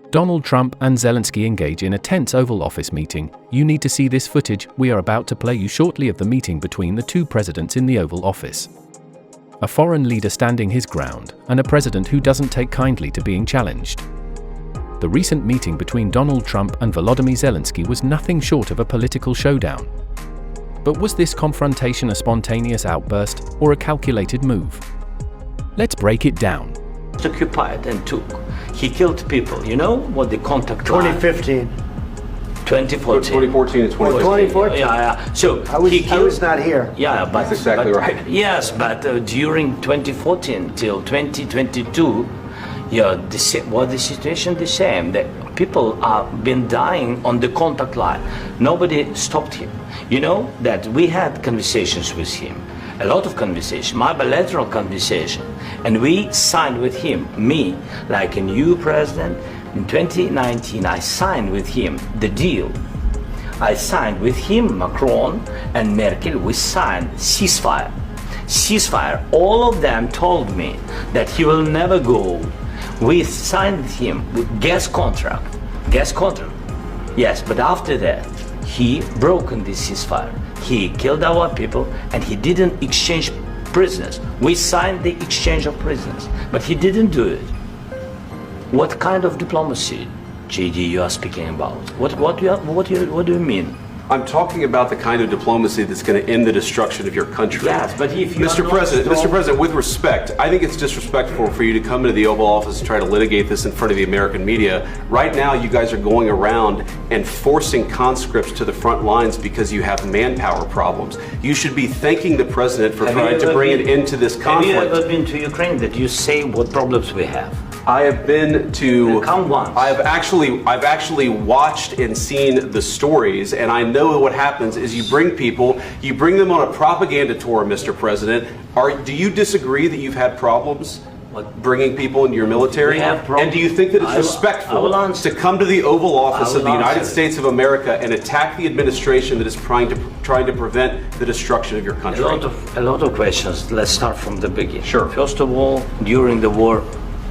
Donald Trump and Zelensky engage in a tense Oval Office meeting. You need to see this footage we are about to play you shortly of the meeting between the two presidents in the Oval Office. A foreign leader standing his ground, and a president who doesn't take kindly to being challenged. The recent meeting between Donald Trump and Volodymyr Zelensky was nothing short of a political showdown. But was this confrontation a spontaneous outburst or a calculated move? Let's break it down. Occupied and took. He killed people. You know what the contact 2015. 2014. 2014 and 2015. 2014. Yeah. So I was not here. Yeah, but that's exactly right. Yes, but during 2014 till 2022, the situation the same. That people have been dying on the contact line. Nobody stopped him. You know that we had conversations with him, a lot of conversation, my bilateral conversation, and we signed with him, me, like a new president. In 2019, I signed with him the deal. I signed with him, Macron and Merkel, we signed ceasefire. Ceasefire. All of them told me that he will never go. We signed with him with gas contract. Yes, but after that, he broken this ceasefire. He killed our people and he didn't exchange prisoners. We signed the exchange of prisoners, but he didn't do it. What kind of diplomacy, JD, you are speaking about? What do you mean? I'm talking about the kind of diplomacy that's going to end the destruction of your country. Yes, but if you Mr. President, with respect, I think it's disrespectful for you to come into the Oval Office and try to litigate this in front of the American media. Right now, you guys are going around and forcing conscripts to the front lines because you have manpower problems. You should be thanking the president for trying to bring an end to this conflict. Have you ever been to Ukraine that you say what problems we have? I have been to. Come once. I've actually watched and seen the stories, and I know what happens is you bring them on a propaganda tour, Mr. President. Do you disagree that you've had problems bringing people into your military? And do you think that it's respectful to come to the Oval Office of the United States of America and attack the administration that is trying to prevent the destruction of your country? A lot of questions. Let's start from the beginning. Sure. First of all, during the war,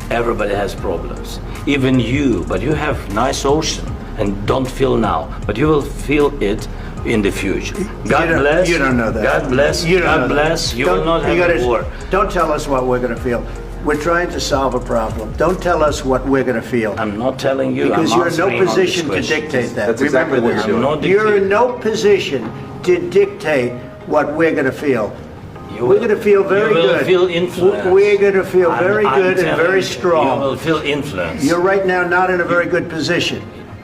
everybody has problems, even you, but you have nice ocean and don't feel now, but you will feel it in the future. God bless. You don't know that. God bless. God bless. You will not have a war. Don't tell us what we're going to feel. We're trying to solve a problem. Don't tell us what we're going to feel. I'm not telling you. Because you're in no position to dictate that. That's exactly what you're doing. You're in no position to dictate what we're going to feel. We're going to feel very good. You will feel influenced. We're going to feel very good and very strong. You will feel influenced. You're right now not in a very good position.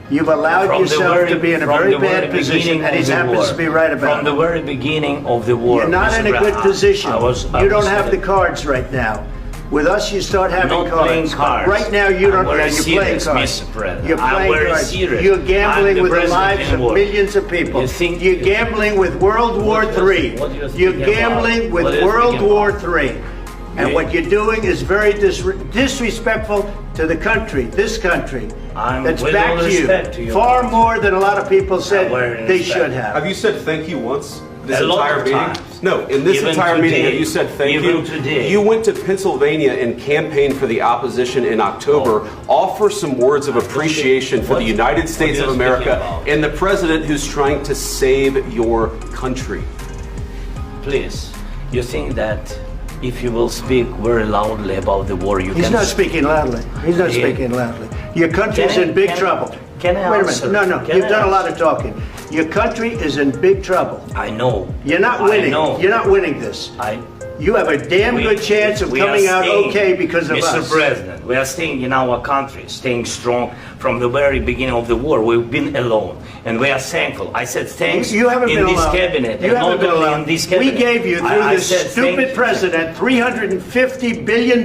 You've allowed yourself to be in a very bad position, and he happens to be right about it. From the very beginning of the war. You're not in a good position. You don't have the cards right now. With us, you start having cards. Right now, you don't. You're playing cards. You're playing cards. You're gambling with the lives of millions of people. You're gambling with World War III. You're gambling with World War III. And what you're doing is very disrespectful to the country, this country, that's backed you far more than a lot of people said they should have. Have you said thank you once? This a lot entire of meeting? times. No, in this entire meeting, have you said thank you? Today. You went to Pennsylvania and campaigned for the opposition in October. Offer some words of appreciation for the United States of America and the president who's trying to save your country. Please, you think that if you will speak very loudly about the war, He's not speaking loudly. He's not speaking loudly. Your country's in big trouble. Can I Wait a answer? minute. No. You've done a lot of talking. Your country is in big trouble. I know. You're not winning. I know. You're not winning this. You have a damn good chance of coming out okay because of us. Mr. President, we are staying in our country, staying strong from the very beginning of the war. We've been alone, and we are thankful. I said thanks you haven't in been this alone. cabinet, you and haven't not been only alone. in this cabinet. We gave you, through this stupid president, $350 billion.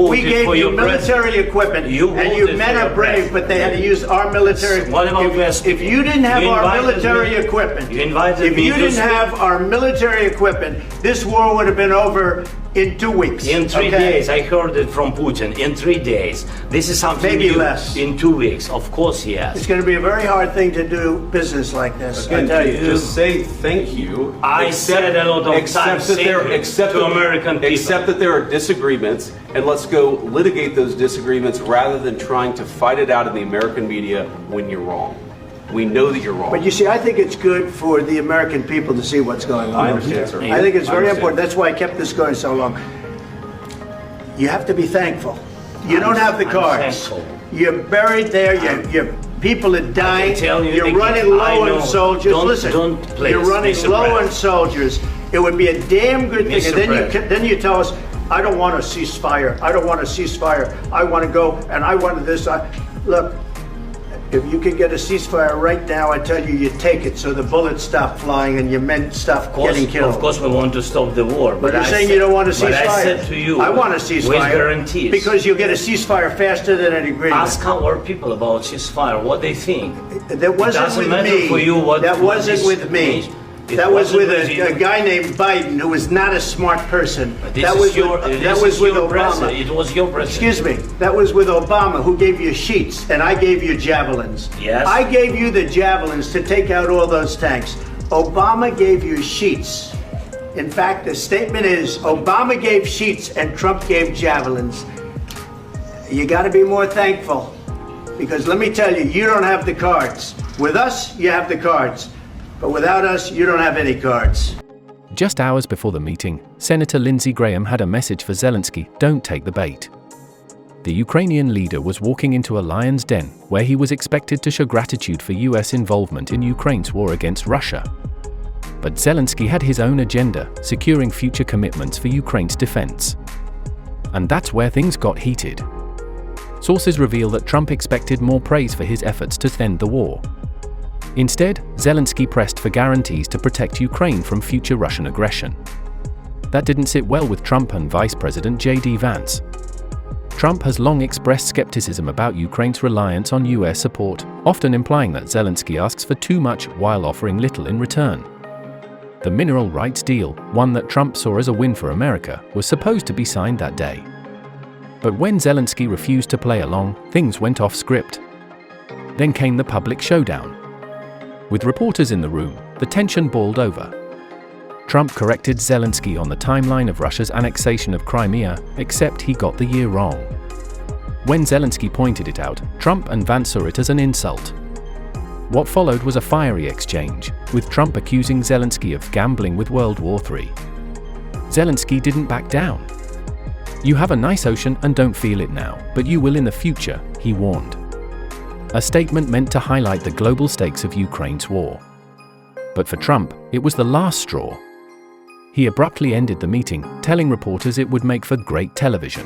We gave you military equipment, and you men are brave, but they had to use our military. What about if you didn't have our military equipment, if you didn't have our military equipment, this war would have been over In 2 weeks. In 3 days, I heard it from Putin. In 3 days. This is something maybe new. Less. In 2 weeks, of course, yes. It's going to be a very hard thing to do business like this. Again, just say thank you. I said a lot of times to American people. Accept that there are disagreements, and let's go litigate those disagreements rather than trying to fight it out in the American media when you're wrong. We know that you're wrong. But you see, I think it's good for the American people to see what's going on. I understand, sir. I think it's very important. That's why I kept this going so long. You have to be thankful. You don't have the cards. You're buried there. Your people are dying. You're running low on soldiers. Listen, you're running low on soldiers. It would be a damn good thing. And then you tell us, I don't want a ceasefire. I don't want a ceasefire. I want to go and I want this. Look. If you could get a ceasefire right now, I tell you, you take it so the bullets stop flying and your men stop getting killed. Of course, we want to stop the war. But you're saying you don't want a ceasefire. But I said to you, I want a ceasefire. With guarantees. Because you'll get a ceasefire faster than an agreement. Ask our people about ceasefire, what they think. That wasn't with me. For you what that wasn't with me. That was with a guy named Biden who was not a smart person. That was with Obama. It was your president. Excuse me. That was with Obama, who gave you sheets, and I gave you javelins. Yes. I gave you the javelins to take out all those tanks. Obama gave you sheets. In fact, the statement is Obama gave sheets and Trump gave javelins. You got to be more thankful, because let me tell you, you don't have the cards. With us, you have the cards. But without us, you don't have any cards. Just hours before the meeting, Senator Lindsey Graham had a message for Zelensky: don't take the bait. The Ukrainian leader was walking into a lion's den where he was expected to show gratitude for US involvement in Ukraine's war against Russia. But Zelensky had his own agenda, securing future commitments for Ukraine's defense. And that's where things got heated. Sources reveal that Trump expected more praise for his efforts to end the war. Instead, Zelensky pressed for guarantees to protect Ukraine from future Russian aggression. That didn't sit well with Trump and Vice President J.D. Vance. Trump has long expressed skepticism about Ukraine's reliance on US support, often implying that Zelensky asks for too much while offering little in return. The mineral rights deal, one that Trump saw as a win for America, was supposed to be signed that day. But when Zelensky refused to play along, things went off script. Then came the public showdown. With reporters in the room, the tension boiled over. Trump corrected Zelensky on the timeline of Russia's annexation of Crimea, except he got the year wrong. When Zelensky pointed it out, Trump and Vance saw it as an insult. What followed was a fiery exchange, with Trump accusing Zelensky of gambling with World War III. Zelensky didn't back down. You have a nice ocean and don't feel it now, but you will in the future, he warned. A statement meant to highlight the global stakes of Ukraine's war. But for Trump, it was the last straw. He abruptly ended the meeting, telling reporters it would make for great television.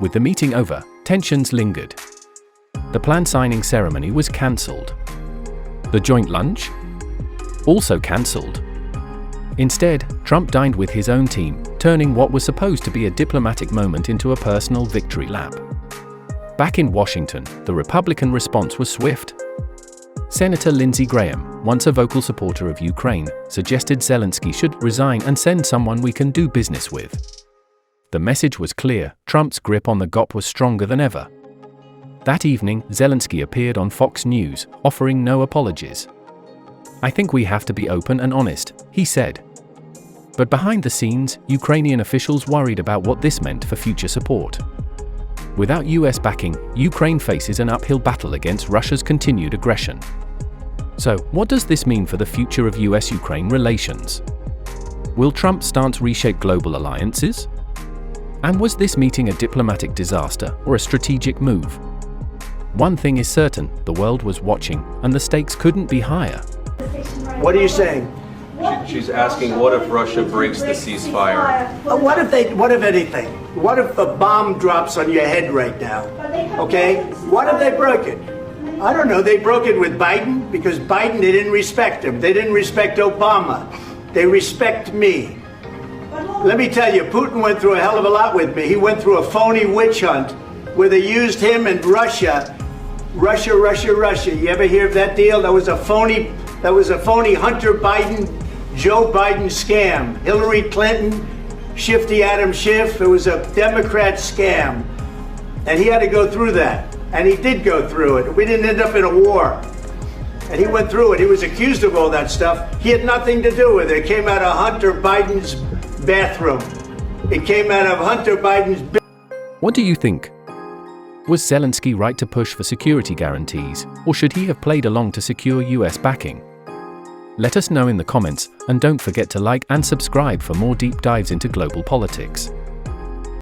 With the meeting over, tensions lingered. The planned signing ceremony was cancelled. The joint lunch? Also cancelled. Instead, Trump dined with his own team, turning what was supposed to be a diplomatic moment into a personal victory lap. Back in Washington, the Republican response was swift. Senator Lindsey Graham, once a vocal supporter of Ukraine, suggested Zelensky should resign and send someone we can do business with. The message was clear: Trump's grip on the GOP was stronger than ever. That evening, Zelensky appeared on Fox News, offering no apologies. "I think we have to be open and honest," he said. But behind the scenes, Ukrainian officials worried about what this meant for future support. Without US backing, Ukraine faces an uphill battle against Russia's continued aggression. So, what does this mean for the future of US-Ukraine relations? Will Trump's stance reshape global alliances? And was this meeting a diplomatic disaster or a strategic move? One thing is certain: the world was watching, and the stakes couldn't be higher. What are you saying? She's asking, what if Russia breaks the ceasefire? What if anything? What if a bomb drops on your head right now? Okay? What if they broke it? I don't know. They broke it with Biden because Biden, they didn't respect him. They didn't respect Obama. They respect me. Let me tell you, Putin went through a hell of a lot with me. He went through a phony witch hunt where they used him and Russia. Russia. You ever hear of that deal? That was a phony Hunter Biden, Joe Biden scam. Hillary Clinton, Shifty Adam Schiff. It was a Democrat scam. And he had to go through that. And he did go through it. We didn't end up in a war. And he went through it. He was accused of all that stuff. He had nothing to do with it. It came out of Hunter Biden's bathroom. It came out of Hunter Biden's... What do you think? Was Zelensky right to push for security guarantees, or should he have played along to secure US backing? Let us know in the comments, and don't forget to like and subscribe for more deep dives into global politics.